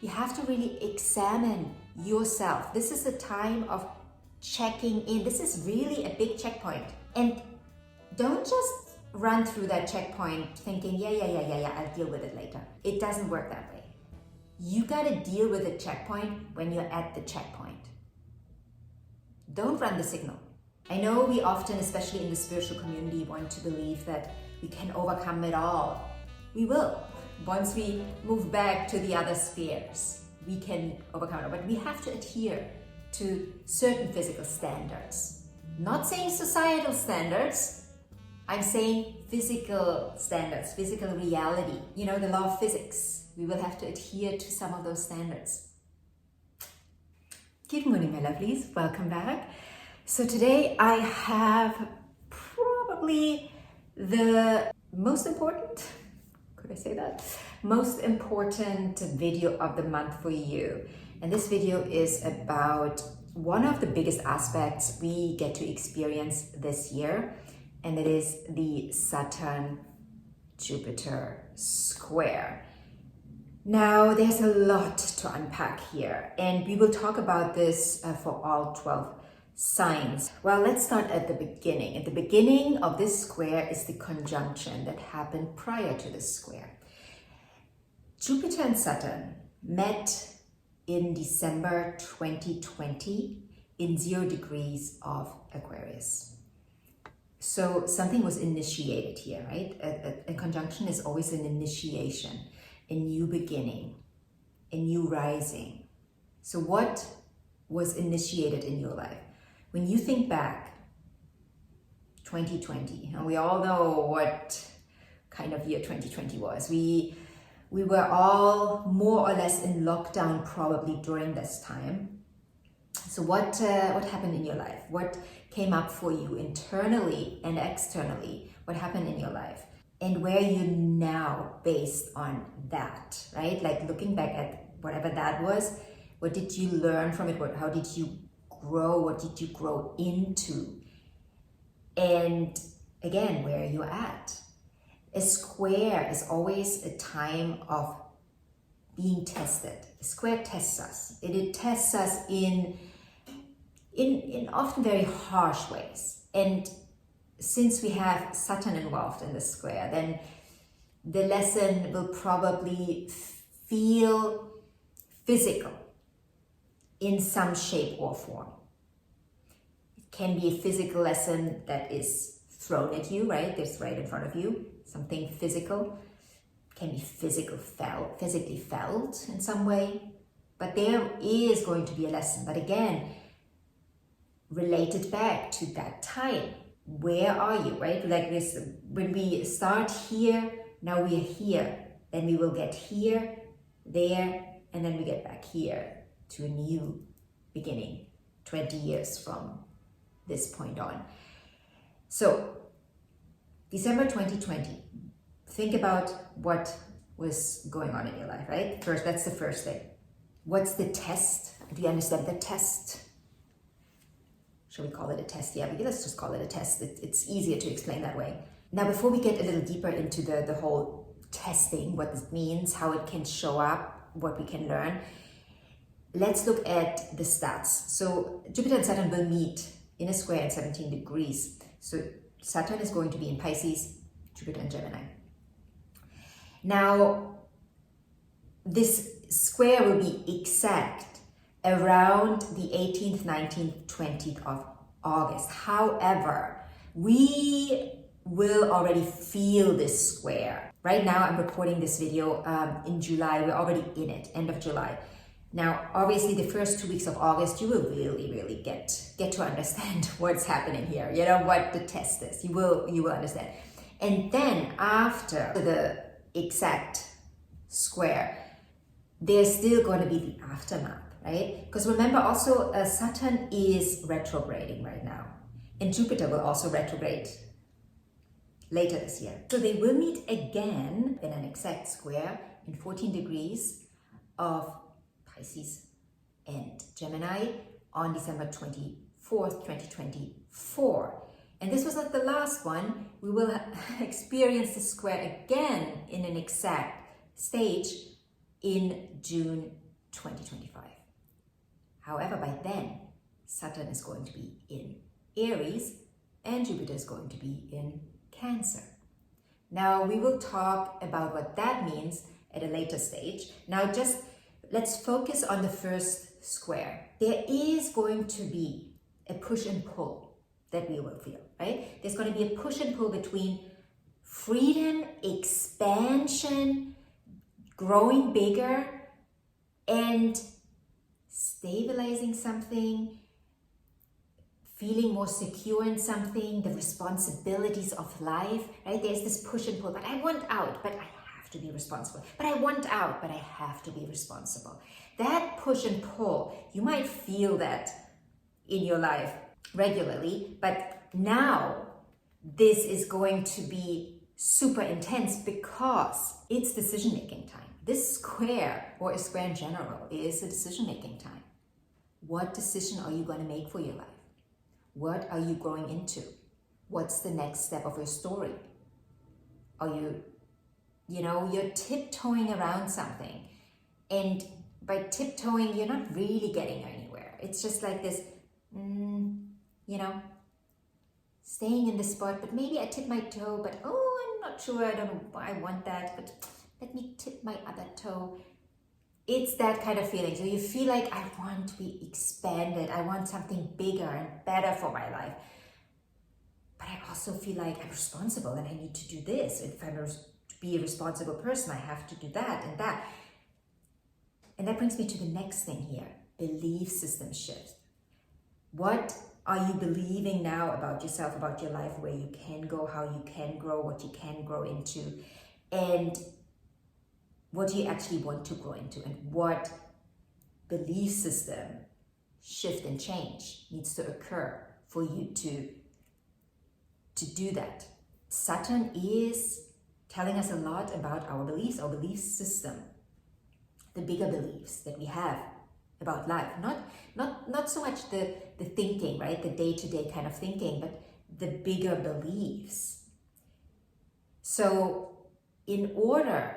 You have to really examine yourself. This is a time of checking in. This is really a big checkpoint. And don't just run through that checkpoint thinking, yeah, I'll deal with it later. It doesn't work that way. You gotta deal with the checkpoint when you're at the checkpoint. Don't run the signal. I know we often, especially in the spiritual community, want to believe that we can overcome it all. We will. Once we move back to the other spheres, we can overcome it. But we have to adhere to certain physical standards. Not saying societal standards, I'm saying physical standards, physical reality. You know, the law of physics. We will have to adhere to some of those standards. Good morning, my lovelies. Welcome back. So today I have probably the most important, could I say that? Most important video of the month for you. And this video is about one of the biggest aspects we get to experience this year, and it is the Saturn-Jupiter square. Now, there's a lot to unpack here, and we will talk about this for all 12 signs. Well, let's start at the beginning. At the beginning of this square is the conjunction that happened prior to this square. Jupiter and Saturn met in December 2020 in 0 degrees of Aquarius. So something was initiated here, right? A conjunction is always an initiation, a new beginning, a new rising. So what was initiated in your life? When you think back, 2020, and we all know what kind of year 2020 was. We were all more or less in lockdown probably during this time. So what happened in your life? What came up for you internally and externally? What happened in your life? And where are you now based on that, right? Like looking back at whatever that was, what did you learn from it? How did you grow? What did you grow into? And again, where are you at? A square is always a time of being tested. A square tests us. It tests us in often very harsh ways. And since we have Saturn involved in the square, then the lesson will probably feel physical in some shape or form. It can be a physical lesson that is thrown at you, right? It's right in front of you, something physical. It can be physically felt in some way. But there is going to be a lesson. But again, related back to that time. Where are you, right? Like this, when we start here, now we are here. Then we will get here, there, and then we get back here to a new beginning 20 years from this point on. So December 2020, think about what was going on in your life, right? First, that's the first thing. What's the test? Do you understand the test? Shall we call it a test? Yeah, let's just call it a test. It's easier to explain that way. Now, before we get a little deeper into the whole testing, what this means, how it can show up, what we can learn, let's look at the stats. So Jupiter and Saturn will meet in a square at 17 degrees. So Saturn is going to be in Pisces, Jupiter and Gemini. Now, this square will be exact around the 18th, 19th, 20th of August. However, we will already feel this square. Right now, I'm recording this video in July. We're already in it, end of July. Now, obviously, the first 2 weeks of August, you will really get to understand what's happening here. You know, what the test is. You will understand. And then after the exact square, there's still going to be the aftermath, right? Because remember also, Saturn is retrograding right now. And Jupiter will also retrograde later this year. So they will meet again in an exact square in 14 degrees of Pisces and Gemini on December 24th, 2024. And this was not the last one. We will experience the square again in an exact stage in June 2025. However, by then, Saturn is going to be in Aries and Jupiter is going to be in Cancer. Now, we will talk about what that means at a later stage. Now, just let's focus on the first square. There is going to be a push and pull that we will feel, right? There's going to be a push and pull between freedom, expansion, growing bigger, and stabilizing something, feeling more secure in something, the responsibilities of life, right? There's this push and pull, but I want out, but I have to be responsible. But I want out, but I have to be responsible. That push and pull, you might feel that in your life regularly, but now this is going to be super intense because it's decision-making time. This square, or a square in general, is a decision-making time. What decision are you going to make for your life? What are you growing into? What's the next step of your story? Are you're tiptoeing around something. And by tiptoeing, you're not really getting anywhere. It's just like this, staying in the spot, but maybe I tip my toe, but I'm not sure, I don't know why I want that, but let me tip my other toe. It's that kind of feeling. So you feel like I want to be expanded. I want something bigger and better for my life. But I also feel like I'm responsible and I need to do this. If I'm to be a responsible person, I have to do that and that. And that brings me to the next thing here, belief system shift. What are you believing now about yourself, about your life, where you can go, how you can grow, what you can grow into, and what do you actually want to grow into, and what belief system shift and change needs to occur for you to do that. Saturn is telling us a lot about our beliefs, our belief system, the bigger beliefs that we have about life. Not so much the thinking, right? The day-to-day kind of thinking, but the bigger beliefs. So in order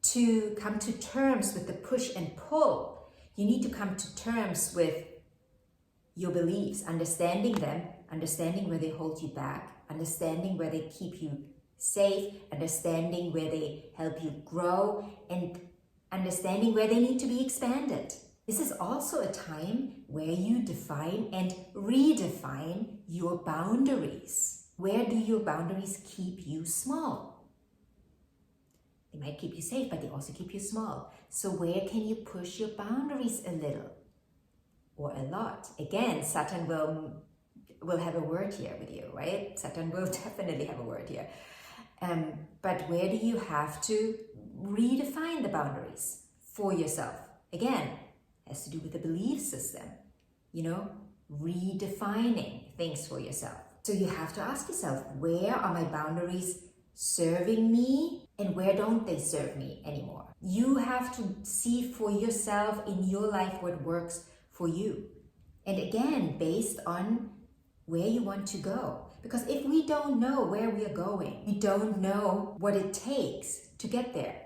to come to terms with the push and pull, you need to come to terms with your beliefs, understanding them, understanding where they hold you back, understanding where they keep you safe, understanding where they help you grow, and understanding where they need to be expanded. This is also a time where you define and redefine your boundaries. Where do your boundaries keep you small? They might keep you safe, but they also keep you small. So where can you push your boundaries a little or a lot? Again, Saturn will have a word here with you, right? Saturn will definitely have a word here. But where do you have to redefine the boundaries for yourself? Again, has to do with the belief system, redefining things for yourself. So you have to ask yourself, where are my boundaries serving me and where don't they serve me anymore? You have to see for yourself in your life what works for you. And again, based on where you want to go. Because if we don't know where we are going, we don't know what it takes to get there.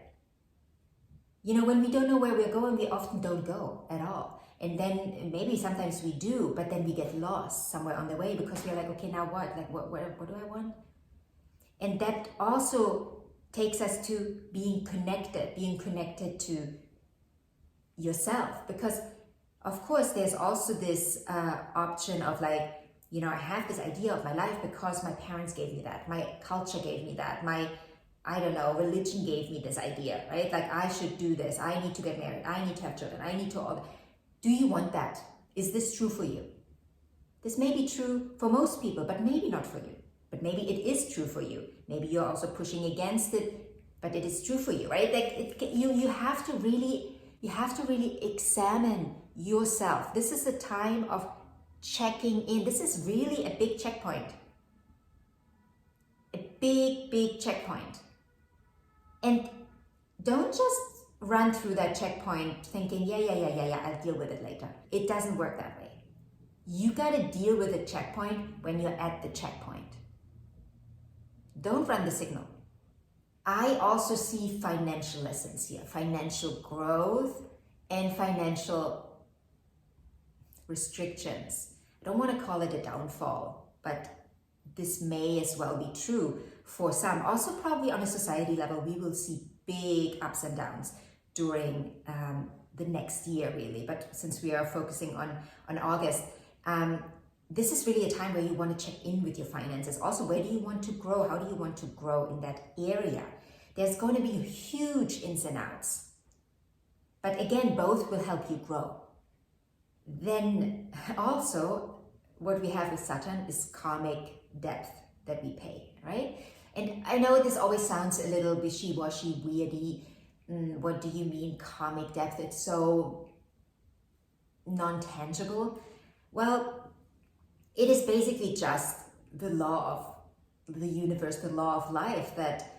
When we don't know where we're going, we often don't go at all. And then maybe sometimes we do, but then we get lost somewhere on the way because we're like, okay, now what? Like, what do I want? And that also takes us to being connected to yourself. Because, of course, there's also this option of like, I have this idea of my life because my parents gave me that, my culture gave me that, my religion gave me this idea, right? Like I should do this, I need to get married, I need to have children, I need to all. Do you want that? Is this true for you? This may be true for most people, but maybe not for you. But maybe it is true for you. Maybe you're also pushing against it, but it is true for you, right? Like you have to really examine yourself. This is a time of checking in. This is really a big checkpoint. A big checkpoint. And don't just run through that checkpoint thinking, yeah, I'll deal with it later. It doesn't work that way. You gotta deal with a checkpoint when you're at the checkpoint. Don't run the signal. I also see financial lessons here, financial growth and financial restrictions. I don't want to call it a downfall, but this may as well be true for some. Also, probably on a society level, we will see big ups and downs during the next year, really. But since we are focusing on August, this is really a time where you want to check in with your finances. Also, where do you want to grow? How do you want to grow in that area? There's going to be huge ins and outs. But again, both will help you grow. Then also, what we have with Saturn is karmic depth that we pay, right? And I know this always sounds a little wishy-washy, weirdy. What do you mean karmic depth? It's so non-tangible. Well, it is basically just the law of the universe, the law of life, that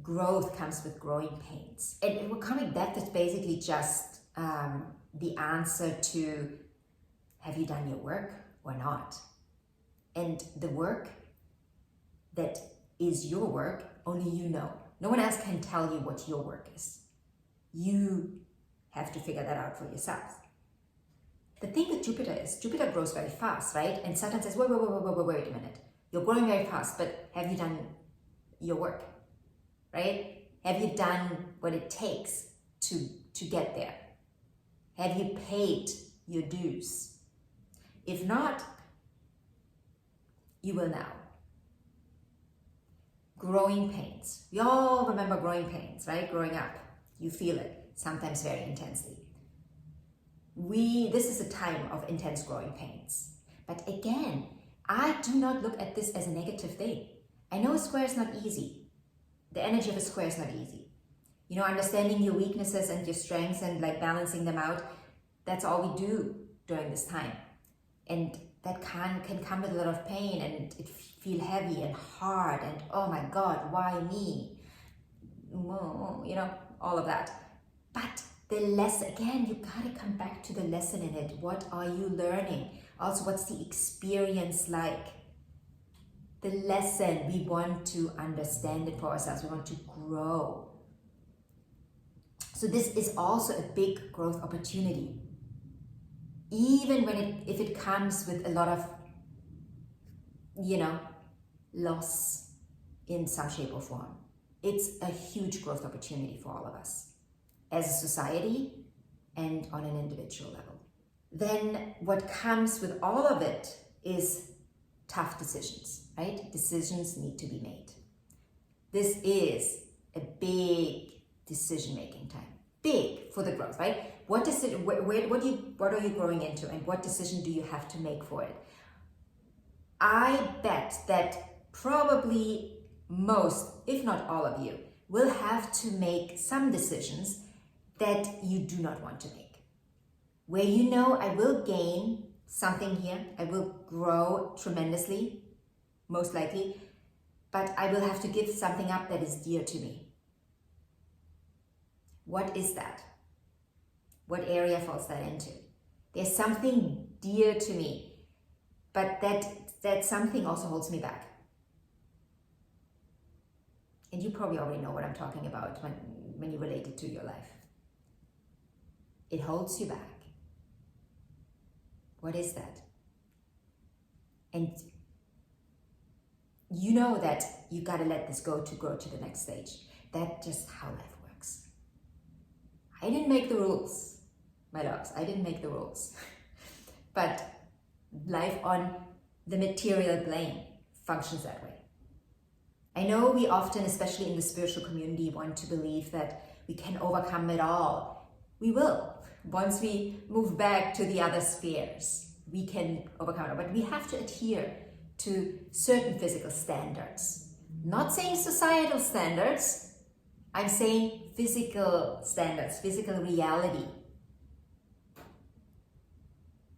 growth comes with growing pains. And karmic depth is basically just the answer to, have you done your work or not? And the work that is your work, only you know. No one else can tell you what your work is. You have to figure that out for yourself. The thing with Jupiter is, Jupiter grows very fast, right? And Saturn says, wait a minute. You're growing very fast, but have you done your work, right? Have you done what it takes to get there? Have you paid your dues? If not, you will now. Growing pains. We all remember growing pains, right? Growing up, you feel it, sometimes very intensely. This is a time of intense growing pains. But again, I do not look at this as a negative thing. I know a square is not easy. The energy of a square is not easy. You know, understanding your weaknesses and your strengths and like balancing them out, that's all we do during this time. And that can come with a lot of pain, and it feel heavy and hard and, oh my God, why me? You know, all of that. But the lesson, again, you gotta come back to the lesson in it. What are you learning? Also, what's the experience like? The lesson, we want to understand it for ourselves. We want to grow. So this is also a big growth opportunity. Even if it comes with a lot of, you know, loss in some shape or form. It's a huge growth opportunity for all of us as a society and on an individual level. Then what comes with all of it is tough decisions, right? Decisions need to be made. This is a big decision-making time. Big for the growth, right? What are you growing into, and what decision do you have to make for it? I bet that probably most, if not all of you, will have to make some decisions that you do not want to make. Where you know, I will gain something here, I will grow tremendously, most likely, but I will have to give something up that is dear to me. What is that? What area falls that into? There's something dear to me, but that something also holds me back. And you probably already know what I'm talking about when you relate it to your life. It holds you back. What is that? And you know that you got to let this go to grow to the next stage. That's just how life works. I didn't make the rules, my loves. I didn't make the rules. But life on the material plane functions that way. I know we often, especially in the spiritual community, want to believe that we can overcome it all. We will. Once we move back to the other spheres, we can overcome it all. But we have to adhere to certain physical standards. Not saying societal standards, I'm saying physical standards, physical reality.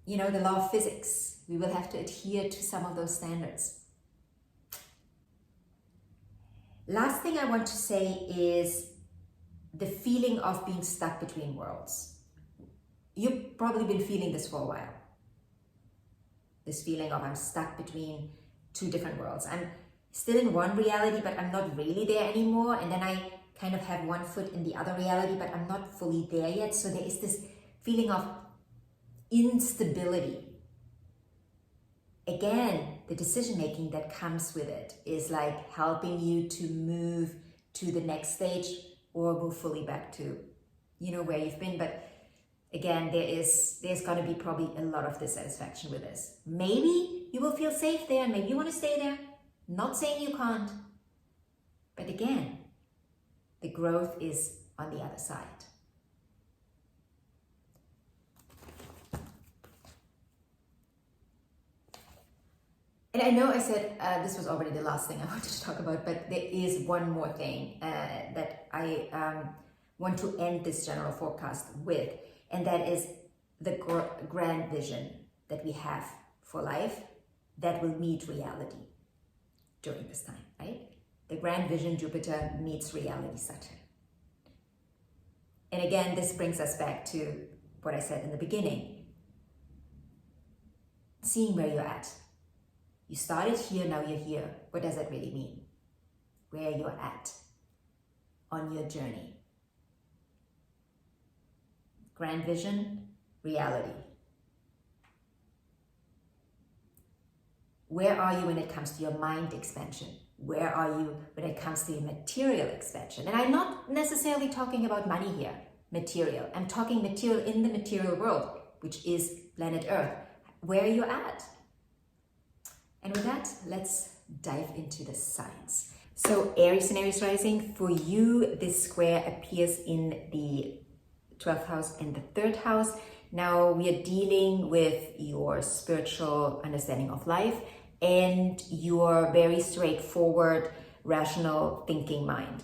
You know, the law of physics. We will have to adhere to some of those standards. Last thing I want to say is the feeling of being stuck between worlds. You've probably been feeling this for a while. This feeling of I'm stuck between two different worlds. I'm still in one reality, but I'm not really there anymore. And then I kind of have one foot in the other reality, but I'm not fully there yet. So there is this feeling of instability. Again, the decision making that comes with it is like helping you to move to the next stage or move fully back to, where you've been. But again, there's going to be probably a lot of dissatisfaction with this. Maybe you will feel safe there, maybe you want to stay there. Not saying you can't. But again, the growth is on the other side. And I know I said this was already the last thing I wanted to talk about, but there is one more thing that I want to end this general forecast with, and that is the grand vision that we have for life that will meet reality during this time, right? The grand vision, Jupiter meets reality, Saturn. And again, this brings us back to what I said in the beginning. Seeing where you're at. You started here, now you're here. What does that really mean? Where you're at on your journey. Grand vision, reality. Where are you when it comes to your mind expansion? Where are you when it comes to your material expansion? And I'm not necessarily talking about money here, material. I'm talking material in the material world, which is planet Earth. Where are you at? And with that, let's dive into the signs. So Aries and Aries Rising, for you, this square appears in the 12th house and the 3rd house. Now we are dealing with your spiritual understanding of life and your very straightforward, rational thinking mind.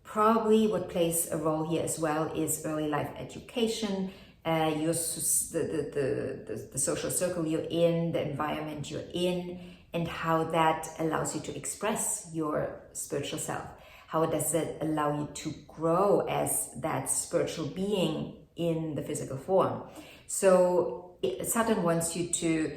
Probably what plays a role here as well is early life education, the social circle you're in, the environment you're in, and how that allows you to express your spiritual self. How does it allow you to grow as that spiritual being in the physical form? So Saturn wants you to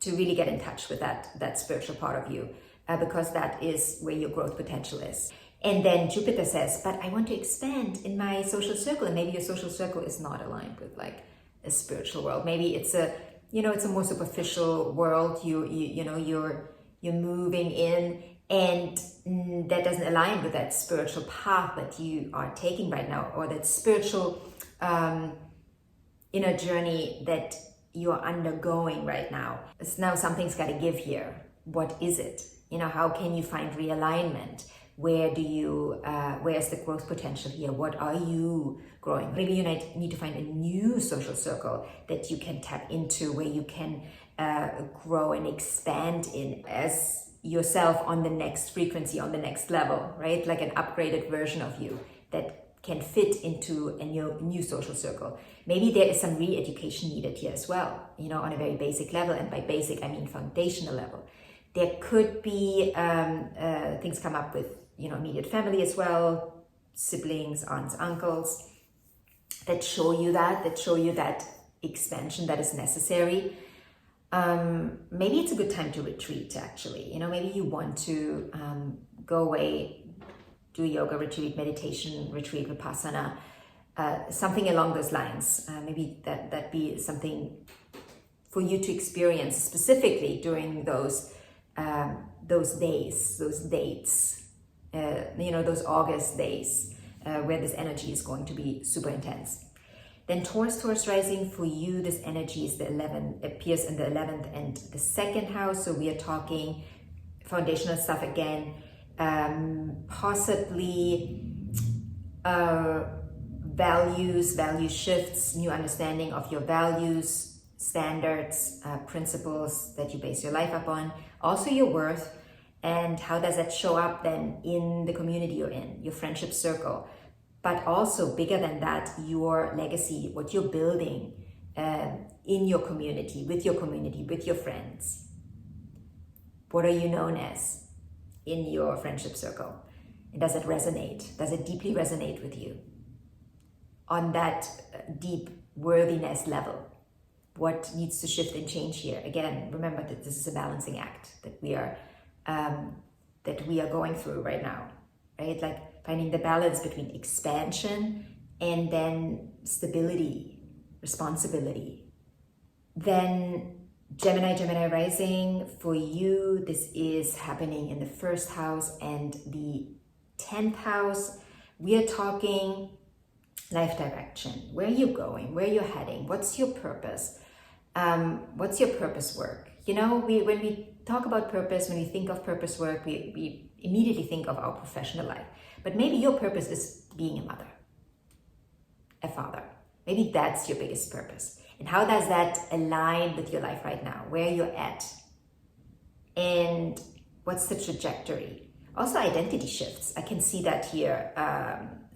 really get in touch with that spiritual part of you, because that is where your growth potential is. And then Jupiter says, but I want to expand in my social circle, and maybe your social circle is not aligned with like a spiritual world. Maybe it's a more superficial world. You're moving in, and that doesn't align with that spiritual path that you are taking right now, or that spiritual inner journey that you're undergoing right now. It's now something's got to give here. What is it? How can you find realignment? Where's the growth potential here? What are you growing? Maybe you need to find a new social circle that you can tap into, where you can grow and expand in as yourself on the next frequency, on the next level, right? Like an upgraded version of you that can fit into a new social circle. Maybe there is some re-education needed here as well, on a very basic level. And by basic, I mean foundational level. There could be things come up with, immediate family as well, siblings, aunts, uncles, that show you that expansion that is necessary. Maybe it's a good time to retreat, actually. Maybe you want to go away, do a yoga retreat, meditation retreat, vipassana, something along those lines. Maybe that be something for you to experience specifically during those days, those dates, those August days where this energy is going to be super intense. Then Taurus Rising, for you, this energy is appears in the 11th and the 2nd house. So we are talking foundational stuff again, possibly value shifts, new understanding of your values, standards, principles that you base your life upon, also your worth, and how does that show up then in the community you're in, your friendship circle, but also bigger than that, your legacy, what you're building in your community, with your friends. What are you known as in your friendship circle? And does it resonate? Does it deeply resonate with you? On that deep worthiness level, what needs to shift and change here? Again, remember that this is a balancing act that we are going through right now, right? Like finding the balance between expansion and then stability, responsibility. Then Gemini Rising, for you, this is happening in the 1st house and the 10th house. We are talking life direction. Where are you going? Where are you heading? What's your purpose? What's your purpose work? You know, when we talk about purpose, when we think of purpose work, we immediately think of our professional life. But maybe your purpose is being a mother, a father. Maybe that's your biggest purpose. And how does that align with your life right now? Where you're at? And what's the trajectory? Also identity shifts. I can see that here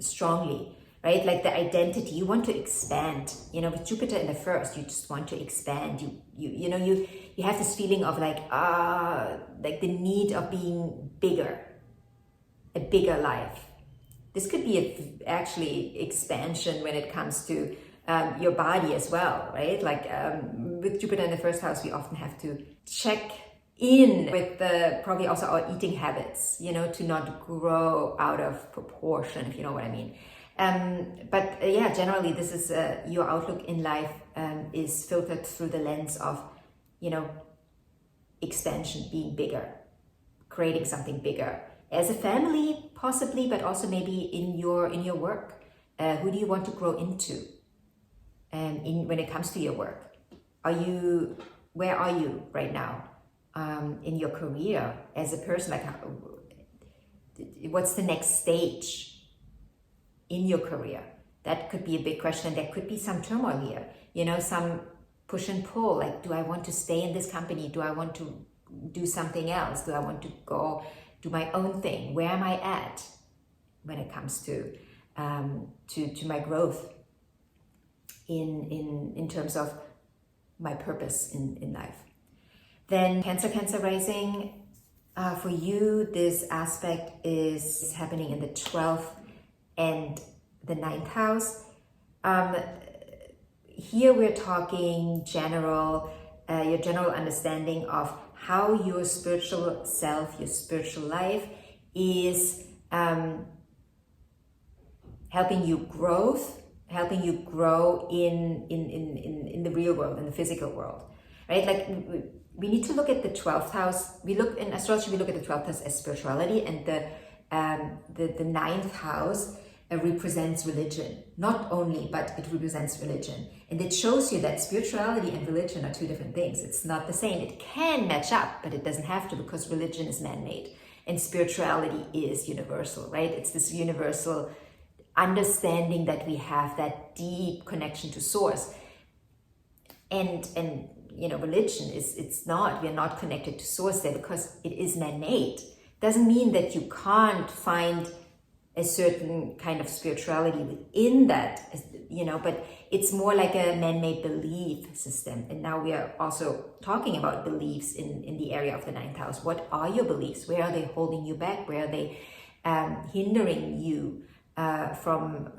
strongly, right? Like the identity, you want to expand. You know, with Jupiter in the 1st, you just want to expand. You have this feeling of like the need of being bigger, a bigger life. This could be actually expansion when it comes to your body as well, right? Like with Jupiter in the 1st house, we often have to check in with probably also our eating habits, you know, to not grow out of proportion, if you know what I mean. But generally this is your outlook in life is filtered through the lens of, you know, expansion, being bigger, creating something bigger as a family possibly, but also maybe in your work. Who do you want to grow into? When it comes to your work, where are you right now in your career as a person? Like, what's the next stage in your career? That could be a big question. There could be some turmoil here, you know, some push and pull. Like, do I want to stay in this company? Do I want to do something else? Do I want to go do my own thing? Where am I at when it comes to my growth in terms of my purpose in life? Then Cancer Rising, for you, this aspect is happening in the 12th and the 9th house. Here we're talking your general understanding of how your spiritual self, your spiritual life is helping you grow in the real world, in the physical world, right? Like we need to look at the 12th house. In astrology, we look at the 12th house as spirituality, and the 9th house represents religion. Not only, but it represents religion. And it shows you that spirituality and religion are two different things. It's not the same. It can match up, but it doesn't have to, because religion is man-made and spirituality is universal, right? It's this universal understanding that we have, that deep connection to source. And you know, religion we're not connected to source there because it is man-made. Doesn't mean that you can't find a certain kind of spirituality within that, you know, but it's more like a man-made belief system. And now we are also talking about beliefs in the area of the 9th house. What are your beliefs? Where are they holding you back? Where are they hindering you from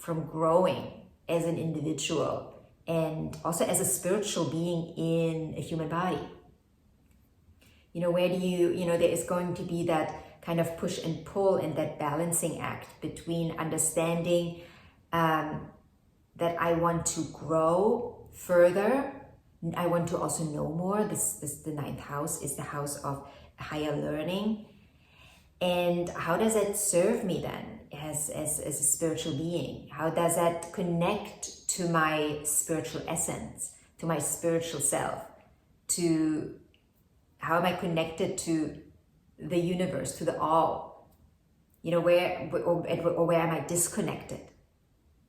know as an individual and also as a spiritual being in a human body? You know, where do there is going to be that kind of push and pull and that balancing act between understanding that I want to grow further. I want to also know more. The 9th house is the house of higher learning. And how does it serve me then as a spiritual being? How does that connect to my spiritual essence, to my spiritual self? To how am I connected to the universe, to the all? You know, where am I disconnected?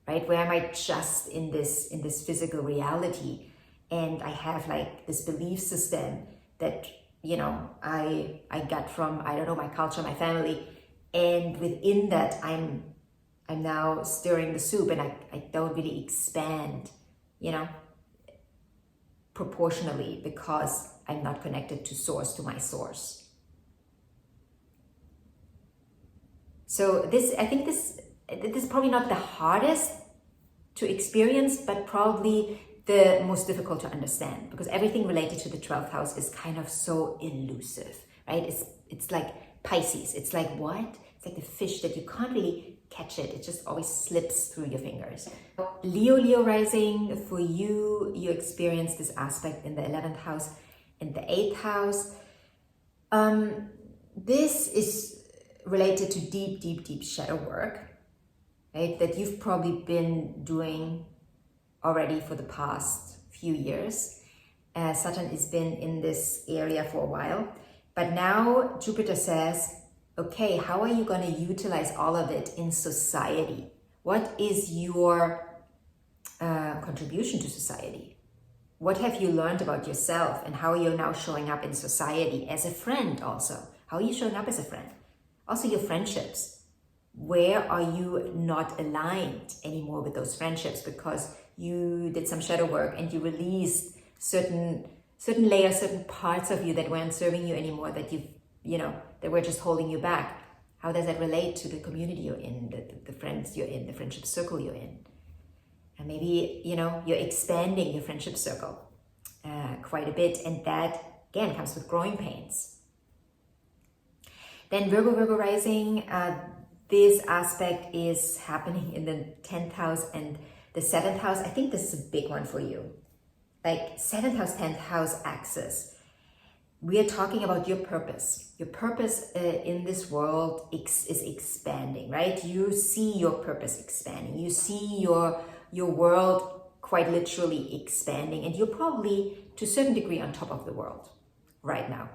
Right? Where am I just in this physical reality? And I have like this belief system that, you know, I got from, I don't know, my culture, my family. And within that, I'm now stirring the soup, and I don't really expand, you know, proportionally, because I'm not connected to source, to my source. So I think this is probably not the hardest to experience, but probably the most difficult to understand, because everything related to the 12th house is kind of so elusive, right? It's like Pisces. It's like, what? It's like the fish that you can't really catch it. It just always slips through your fingers. Leo Rising, for you, you experience this aspect in the 11th house and the 8th house. This is related to deep shadow work, right? That you've probably been doing already for the past few years. Saturn has been in this area for a while, but now Jupiter says, okay, how are you going to utilize all of it in society? What is your contribution to society? What have you learned about yourself, and how are you now showing up in society as a friend also? How are you showing up as a friend? Also your friendships. Where are you not aligned anymore with those friendships because you did some shadow work and you released certain layers, certain parts of you that weren't serving you anymore, that that were just holding you back? How does that relate to the community you're in, the friends you're in, the friendship circle you're in? And maybe, you're expanding your friendship circle quite a bit. And that, again, comes with growing pains. Then Virgo Rising, this aspect is happening in the 10th house and the 7th house. I think this is a big one for you. Like 7th house, 10th house axis. We are talking about your purpose. Your purpose in this world is expanding, right? You see your purpose expanding. You see your world quite literally expanding, and you're probably to a certain degree on top of the world right now.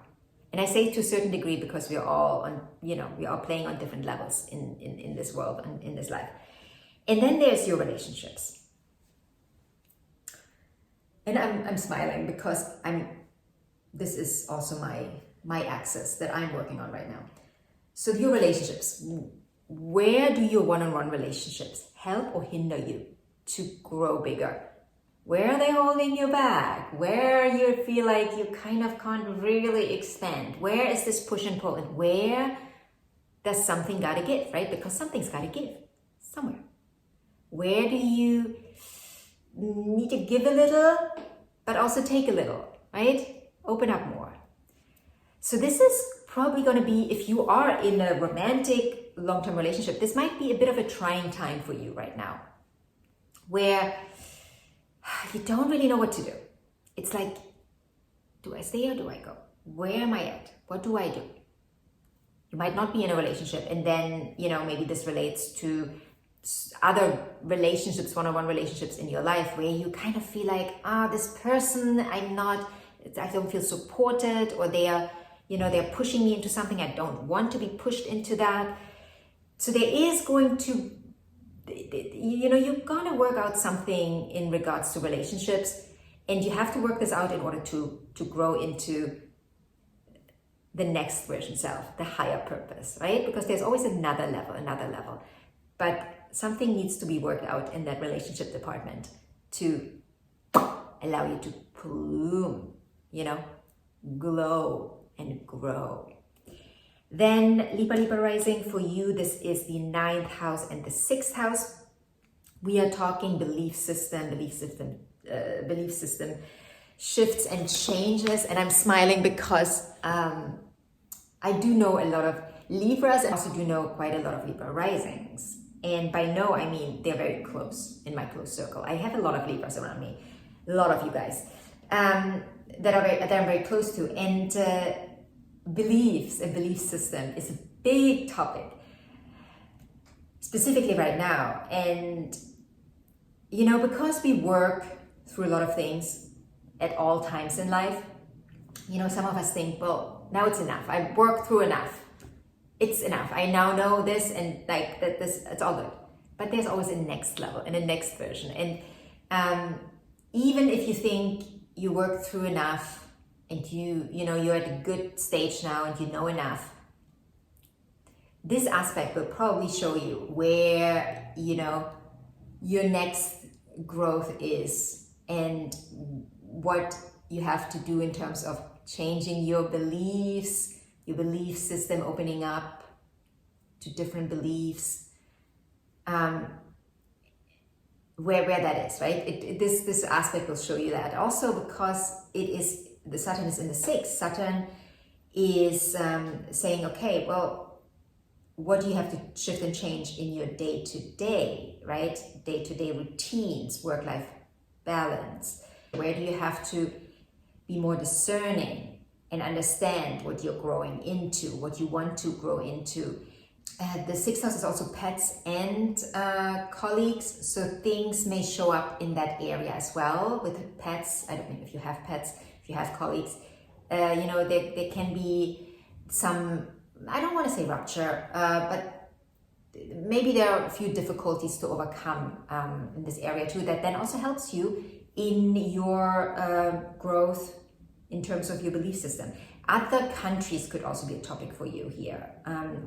And I say to a certain degree because we are all on, we are playing on different levels in this world and in this life. And then there's your relationships. And I'm smiling because this is also my axis that I'm working on right now. So your relationships, where do your one-on-one relationships help or hinder you to grow bigger? Where are they holding you back? Where you feel like you kind of can't really expand? Where is this push and pull? And where does something gotta give, right? Because something's gotta give somewhere. Where do you need to give a little, but also take a little, right? Open up more. So this is probably going to be, if you are in a romantic long-term relationship, this might be a bit of a trying time for you right now, where you don't really know what to do. It's like, do I stay or do I go? Where am I at? What do I do? You might not be in a relationship, and then, maybe this relates to other relationships, one-on-one relationships in your life, where you kind of feel like, this person, I don't feel supported, or they're pushing me into something I don't want to be pushed into that. So there is going to, you're going to work out something in regards to relationships, and you have to work this out in order to grow into the next version self, the higher purpose, right? Because there's always another level. But something needs to be worked out in that relationship department to allow you to bloom, glow and grow. Then Libra Rising, for you, this is the 9th house and the 6th house. We are talking belief system shifts and changes. And I'm smiling because I do know a lot of Libras, and also do know quite a lot of Libra Risings. And by know, I mean they're very close in my close circle. I have a lot of Libras around me, a lot of you guys that I'm very close to. And beliefs and belief system is a big topic, specifically right now. And because we work through a lot of things at all times in life, some of us think, well, now it's enough. I've worked through enough. It's enough. I now know this, and like that, it's all good. But there's always a next level and a next version. And even if you think you worked through enough, and you're at a good stage now, and you know enough, this aspect will probably show you where your next growth is, and what you have to do in terms of changing your beliefs, your belief system, opening up to different beliefs, where that is, right? This aspect will show you that. Also, because the Saturn is in the 6th, Saturn is saying, okay, well, what do you have to shift and change in your day-to-day, right? Day-to-day routines, work-life balance. Where do you have to be more discerning and understand what you're growing into, what you want to grow into? The sixth house is also pets and colleagues, so things may show up in that area as well with pets. I don't know if you have pets, if you have colleagues. You know, there can be some, I don't want to say rupture, but maybe there are a few difficulties to overcome in this area too, that then also helps you in your growth in terms of your belief system. Other countries could also be a topic for you here,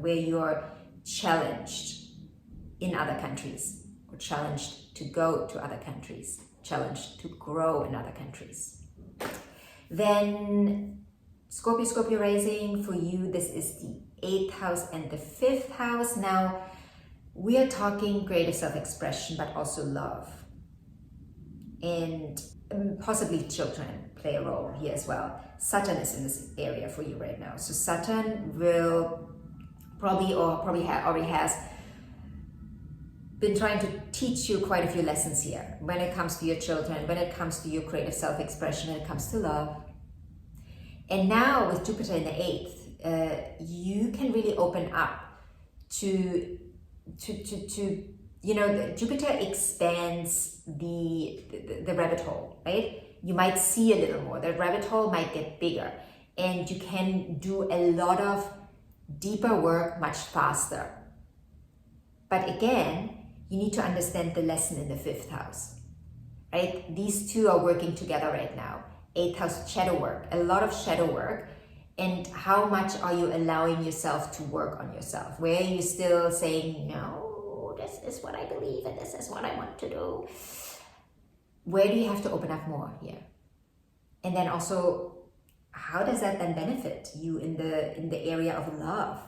where you're challenged in other countries, or challenged to go to other countries, challenged to grow in other countries. Then Scorpio Rising, for you, this is the 8th house and the 5th house. Now, we are talking greater self-expression, but also love. And possibly children play a role here as well. Saturn is in this area for you right now. So Saturn will probably already has been trying to teach you quite a few lessons here when it comes to your children, when it comes to your creative self-expression, when it comes to love. And now with Jupiter in the 8th, you can really open up to you know, Jupiter expands the rabbit hole, right? You might see a little more. The rabbit hole might get bigger, and you can do a lot of deeper work much faster. But again, you need to understand the lesson in the 5th house, right? These two are working together right now. 8th house, shadow work, a lot of shadow work. And how much are you allowing yourself to work on yourself? Where are you still saying, no, this is what I believe and this is what I want to do? Where do you have to open up more here? And then also, how does that then benefit you in the area of love?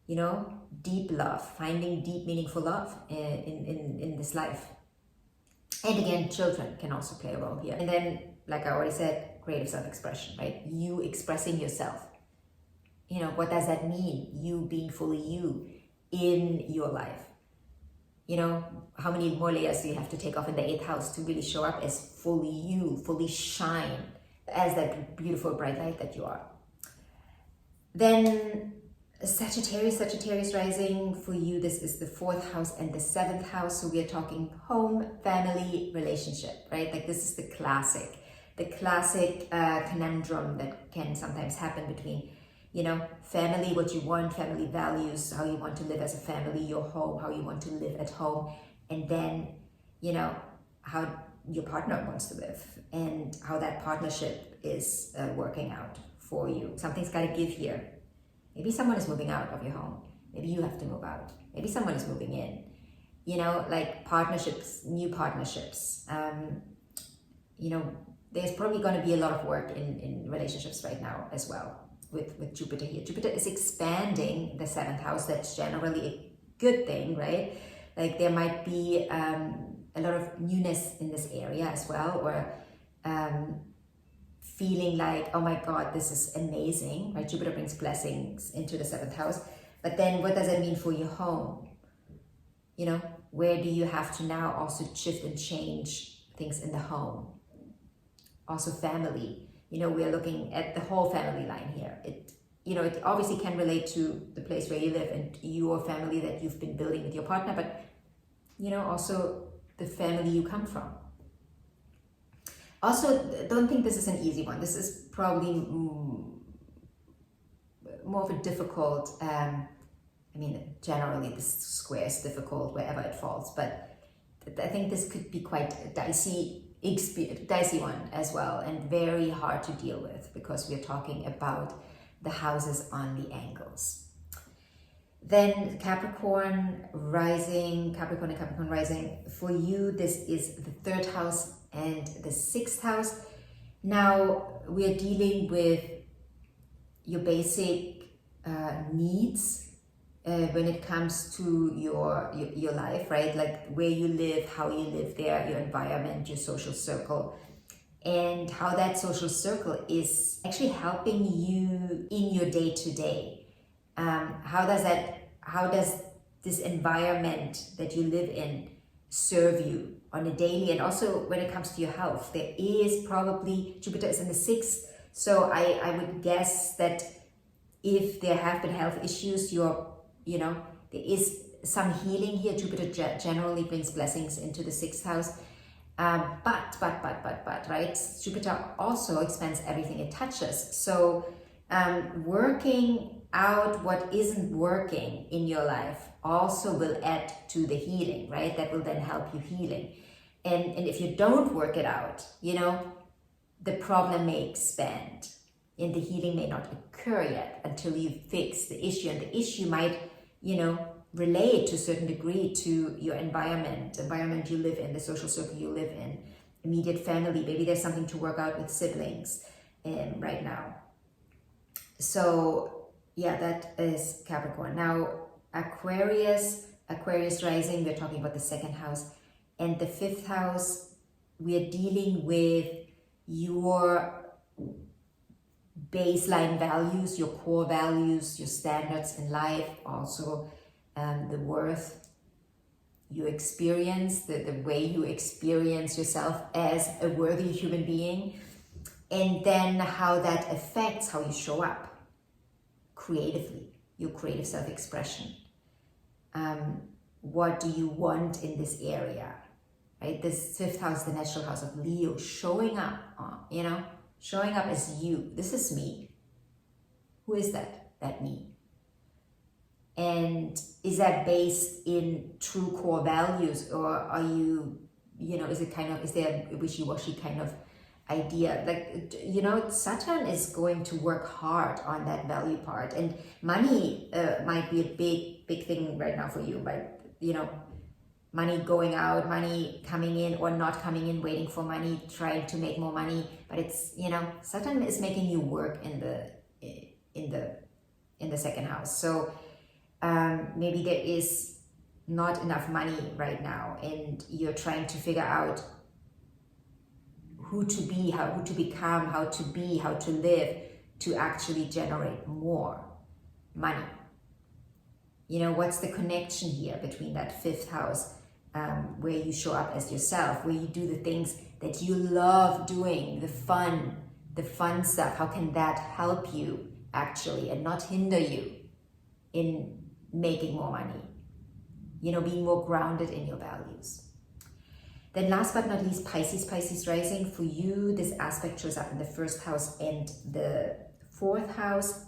You know, deep love, finding deep, meaningful love in this life. And again, children can also play a role here. And then, like I already said, creative self-expression, right? You expressing yourself. You know, what does that mean? You being fully you in your life. You know, how many more layers do you have to take off in the 8th house to really show up as fully you, fully shine as that beautiful bright light that you are? Then Sagittarius Rising, for you, this is the 4th house and the 7th house. So we are talking home, family, relationship, right? Like this is the classic conundrum that can sometimes happen between, you know, family, what you want, family values, how you want to live as a family, your home, how you want to live at home, and then, you know, how your partner wants to live and how that partnership is working out for you. Something's got to give here. Maybe someone is moving out of your home. Maybe you have to move out. Maybe someone is moving in. You know, like partnerships, new partnerships. You know, there's probably going to be a lot of work in relationships right now as well with Jupiter here. Jupiter is expanding the 7th house. That's generally a good thing, right? Like there might be a lot of newness in this area as well, or feeling like, oh my God, this is amazing, right? Jupiter brings blessings into the 7th house. But then what does that mean for your home? You know, where do you have to now also shift and change things in the home? Also family, you know, we're looking at the whole family line here. It obviously can relate to the place where you live and your family that you've been building with your partner, but, you know, also the family you come from. Also, don't think this is an easy one. This is probably more of a difficult, generally this square is difficult wherever it falls, but I think this could be quite a dicey one as well, and very hard to deal with because we're talking about the houses on the angles. Then Capricorn Rising, Capricorn Rising, for you, this is the 3rd house and the 6th house. Now we're dealing with your basic needs when it comes to your life, right? Like where you live, how you live there, your environment, your social circle, and how that social circle is actually helping you in your day-to-day. How how does this environment that you live in serve you on a daily, and also when it comes to your health. There is probably, Jupiter is in the 6th, so I would guess that if there have been health issues, there is some healing here. Jupiter generally brings blessings into the 6th house. But, right? Jupiter also expands everything it touches. So working out what isn't working in your life also will add to the healing, right? That will then help you healing. And if you don't work it out, the problem may expand and the healing may not occur yet until you fix the issue. And the issue might, relate to a certain degree to your environment you live in, the social circle you live in, immediate family. Maybe there's something to work out with siblings right now. So yeah, that is Capricorn. Now Aquarius Rising, we're talking about the 2nd house. And the 5th house, we are dealing with your baseline values, your core values, your standards in life, also the worth you experience, the way you experience yourself as a worthy human being, and then how that affects how you show up creatively, your creative self-expression. What do you want in this area, right? This 5th house, the natural house of Leo, showing up, showing up as you. This is me. Who is that? That me. And is that based in true core values, or are you, is there a wishy-washy kind of idea? Like, Saturn is going to work hard on that value part, and money might be a big thing right now for you, but, money going out, money coming in or not coming in, waiting for money, trying to make more money. But it's, Saturn is making you work in the 2nd house. So maybe there is not enough money right now, and you're trying to figure out who to be, who to become, how to be, how to live to actually generate more money. What's the connection here between that 5th house, where you show up as yourself, where you do the things that you love doing, the fun stuff? How can that help you actually and not hinder you in making more money, being more grounded in your values? Then last but not least, Pisces Rising. For you, this aspect shows up in the 1st house and the 4th house.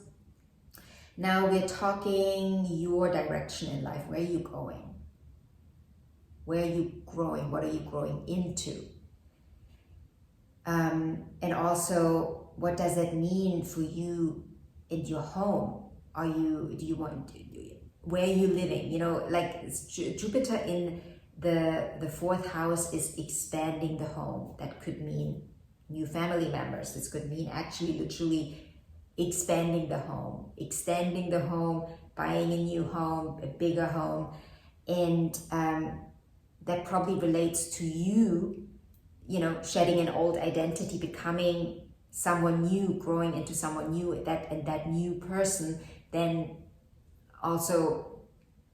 Now we're talking your direction in life. Where are you going? Where are you growing? What are you growing into? And also, what does that mean for you in your home? Where are you living? Like Jupiter in the 4th house is expanding the home. That could mean new family members. This could mean actually literally expanding the home, extending the home, buying a new home, a bigger home. And that probably relates to you, shedding an old identity, becoming someone new, growing into someone new, and that new person then also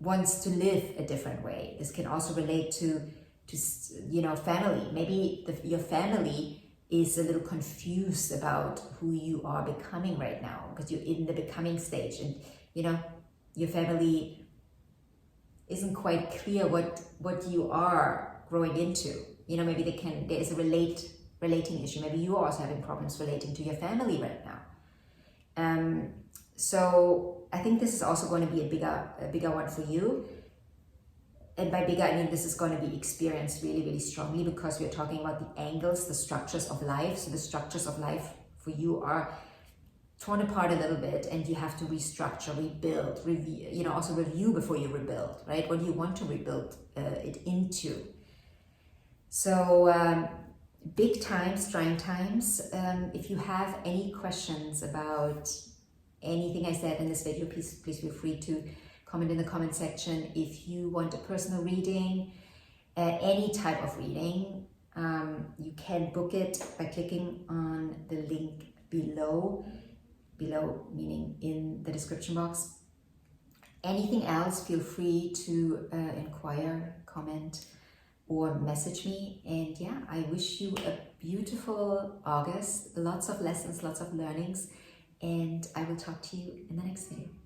wants to live a different way. This can also relate to family. Maybe your family is a little confused about who you are becoming right now, because you're in the becoming stage, and your family isn't quite clear what you are growing into. Maybe there is a relating issue. Maybe you are also having problems relating to your family right now. So I think this is also going to be a bigger one for you. And by bigger, I mean this is going to be experienced really, really strongly, because we're talking about the angles, the structures of life. So the structures of life for you are torn apart a little bit, and you have to restructure, rebuild, review, also review before you rebuild, right? What do you want to rebuild it into? So big times, trying times. If you have any questions about anything I said in this video, please feel free to comment in the comment section. If you want a personal reading, any type of reading, you can book it by clicking on the link below meaning in the description box. Anything else, feel free to inquire, comment, or message me. And yeah, I wish you a beautiful August, lots of lessons, lots of learnings, and I will talk to you in the next video.